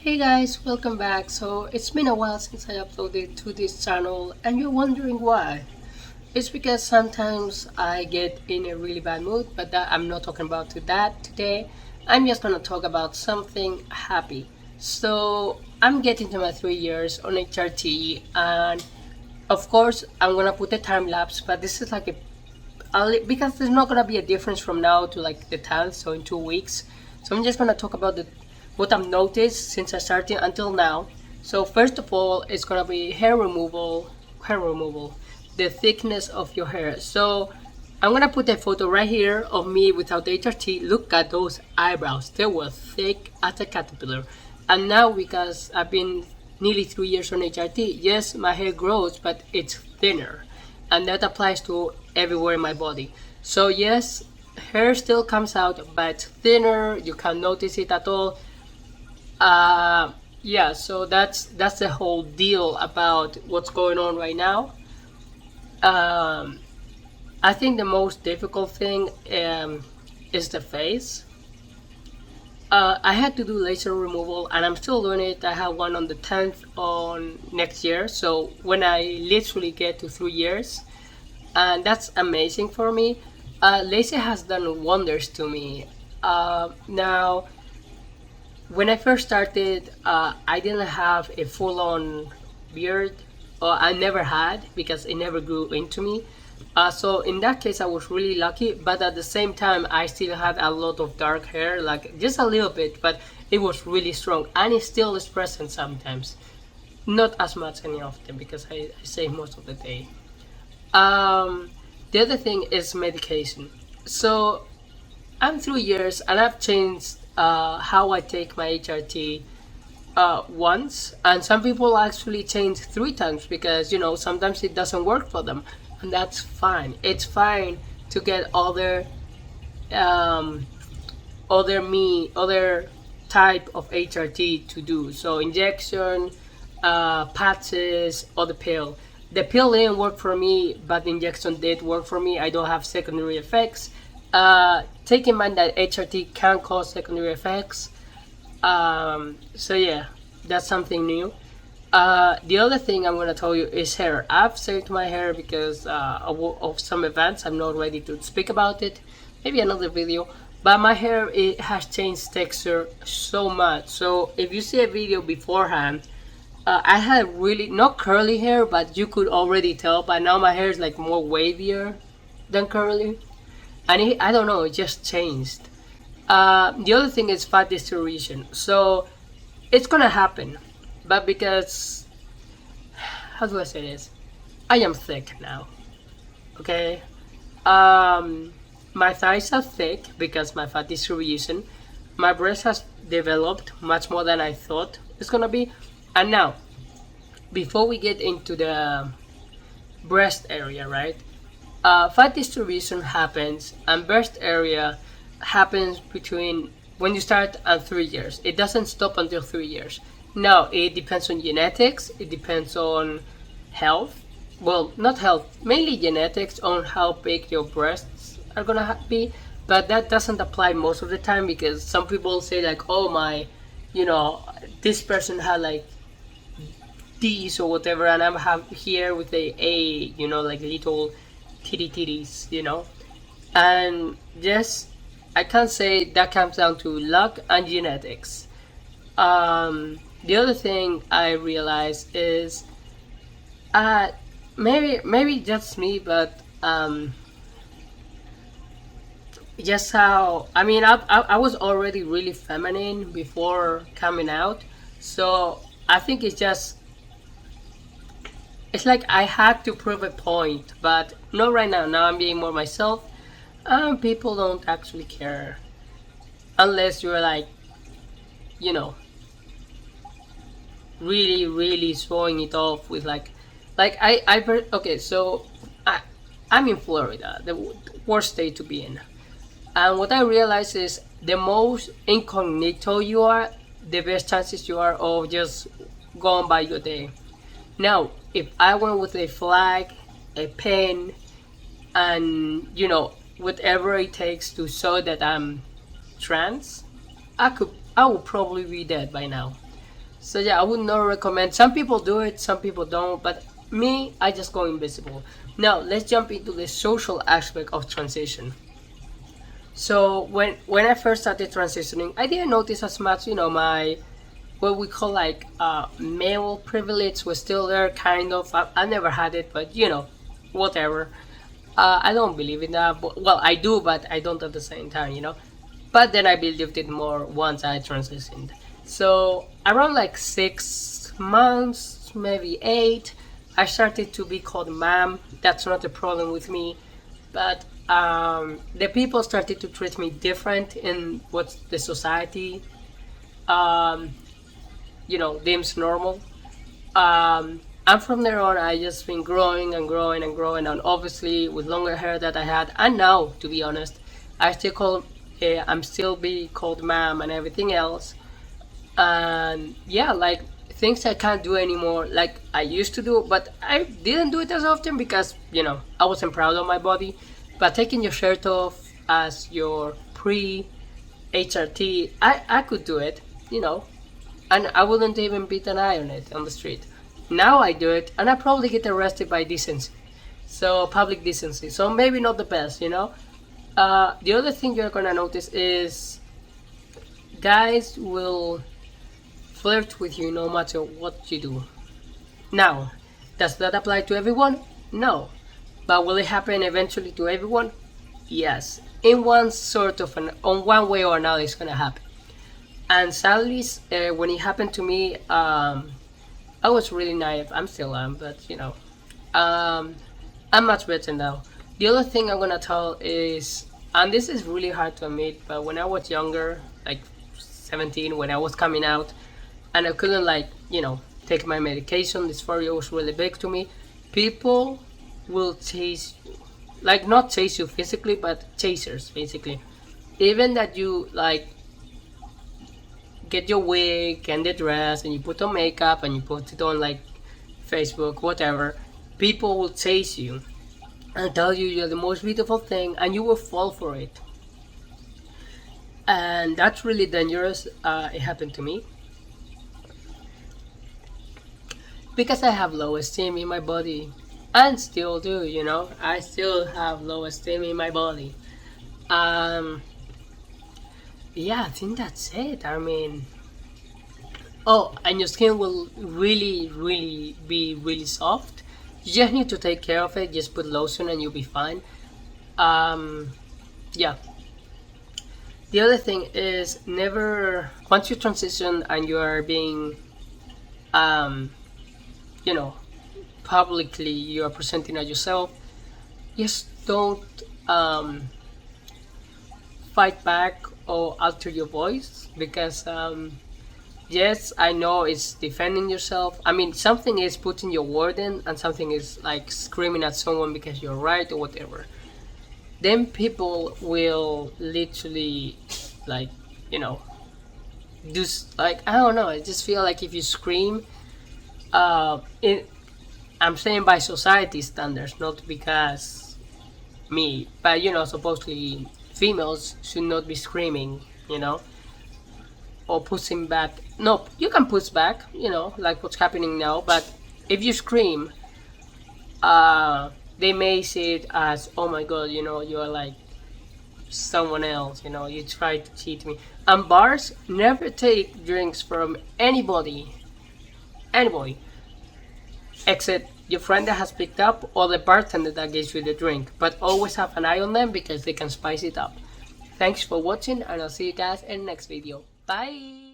Hey guys, welcome back. So it's been a while since I uploaded to this channel and you're wondering why. It's because sometimes I get in a really bad mood, but I'm not talking about that today. I'm just gonna talk about something happy. So I'm getting to my 3 years on HRT, and of course I'm gonna put a time lapse, but this is like because there's not gonna be a difference from now to like the 10th, so in 2 weeks. So I'm just gonna talk about what I've noticed since I started until now. So first of all, it's gonna be hair removal, the thickness of your hair. So I'm gonna put a photo right here of me without HRT. Look at those eyebrows; they were thick as a caterpillar. And now, because I've been nearly 3 years on HRT, yes, my hair grows, but it's thinner, and that applies to everywhere in my body. So yes, hair still comes out, but thinner. You can't notice it at all. Yeah, so that's the whole deal about what's going on right now. Um, I think the most difficult thing is the face. I had to do laser removal, and I'm still doing it. I have one on the 10th on next year. So when I literally get to 3 years, and that's amazing for me. Laser has done wonders to me. Now, when I first started, I didn't have a full-on beard, or I never had because it never grew into me. So in that case, I was really lucky. But at the same time, I still had a lot of dark hair, like just a little bit, but it was really strong, and it still is present sometimes. Not as much any often because I save most of the day. Um, the other thing is medication. So I'm 3 years and I've changed how I take my HRT once, and some people actually change 3 times because sometimes it doesn't work for them, and that's fine. It's fine to get um, other type of HRT to do. So injection, patches, or the pill. The pill didn't work for me, but the injection did work for me. I don't have secondary effects. Take in mind that HRT can cause secondary effects. So yeah, that's something new. The other thing I'm gonna tell you is hair. I've saved my hair because of some events. I'm not ready to speak about it. Maybe another video. But my hair, it has changed texture so much. So if you see a video beforehand, I had really not curly hair, but you could already tell. But now my hair is like more wavier than curly, and I don't know, it just changed. The other thing is fat distribution. So it's gonna happen, but because, how do I say this? I am thick now. Okay. My thighs are thick because my fat distribution. My breast has developed much more than I thought it's gonna be. And now, before we get into the breast area, right? Fat distribution happens, and breast area happens between when you start at 3 years. It doesn't stop until 3 years. Now, it depends on genetics, it depends on health. Well, not health, mainly genetics on how big your breasts are gonna be, but that doesn't apply most of the time because some people say, like, oh, you know, this person had like D's or whatever, and I'm have here with like little titties. And just, I can't say that comes down to luck and genetics. The other thing I realized is, uh, maybe just me, but just how, I mean, I was already really feminine before coming out, so I think it's like I had to prove a point, but not right now. Now I'm being more myself. People don't actually care unless you're like, you know, really, really showing it off with okay. So I'm in Florida, the worst state to be in, and what I realize is the most incognito you are, the best chances you are of just going by your day. Now, if I went with a flag, a pen, and whatever it takes to show that I'm trans, I would probably be dead by now. So yeah, I would not recommend. Some people do it, some people don't, but me, I just go invisible. Now let's jump into the social aspect of transition. So when I first started transitioning, I didn't notice as much. My what we call like male privilege was still there, kind of. I never had it, but whatever. I don't believe in that. But, well, I do, but I don't at the same time. But then I believed it more once I transitioned. So around like 6 months, maybe 8, I started to be called ma'am. That's not a problem with me, but the people started to treat me different in what the society, um, deems normal. And from there on, I just been growing and growing and growing, and obviously with longer hair that I had, and now, to be honest, I still call, I'm still be called ma'am and everything else. And yeah, like things I can't do anymore, like I used to do, but I didn't do it as often because I wasn't proud of my body. But taking your shirt off as your pre HRT, I could do it, you know, and I wouldn't even beat an eye on it on the street. Now I do it, and I probably get arrested by decency, so public decency. So maybe not the best. The other thing you're gonna notice is guys will flirt with you no matter what you do. Now, does that apply to everyone? No. But will it happen eventually to everyone? Yes. In one sort of on one way or another, it's gonna happen. And sadly, when it happened to me, I was really naive. I'm still am, but I'm much better now. The other thing I'm gonna tell is, and this is really hard to admit, but when I was younger, like 17, when I was coming out, and I couldn't take my medication, dysphoria was really big to me. People will chase you, like not chase you physically, but chasers basically. Even that you get your wig and the dress and you put on makeup and you put it on like Facebook, whatever, people will chase you and tell you you're the most beautiful thing, and you will fall for it. And that's really dangerous. It happened to me because I have low esteem in my body, and still do. I still have low esteem in my body. Um, yeah, I think that's it. I mean, oh, and your skin will really, really be really soft. You just need to take care of it. Just put lotion and you'll be fine. Um, yeah. The other thing is, never, once you transition and you are being, um, you know, publicly you are presenting as yourself, just don't um, fight back or alter your voice, because yes, I know it's defending yourself. I mean, something is putting your word in, and something is like screaming at someone because you're right or whatever. Then people will literally, like, you know, like, I don't know. I just feel like if you scream, it, I'm saying by society standards, not because me, but supposedly females should not be screaming, or pushing back. No, you can push back, like what's happening now. But if you scream, they may see it as, oh my god, you're like someone else. You try to cheat me. And bars never take drinks from anybody, except your friend that has picked up or the bartender that gives you the drink. But always have an eye on them because they can spice it up. Thanks for watching, and I'll see you guys in the next video. Bye!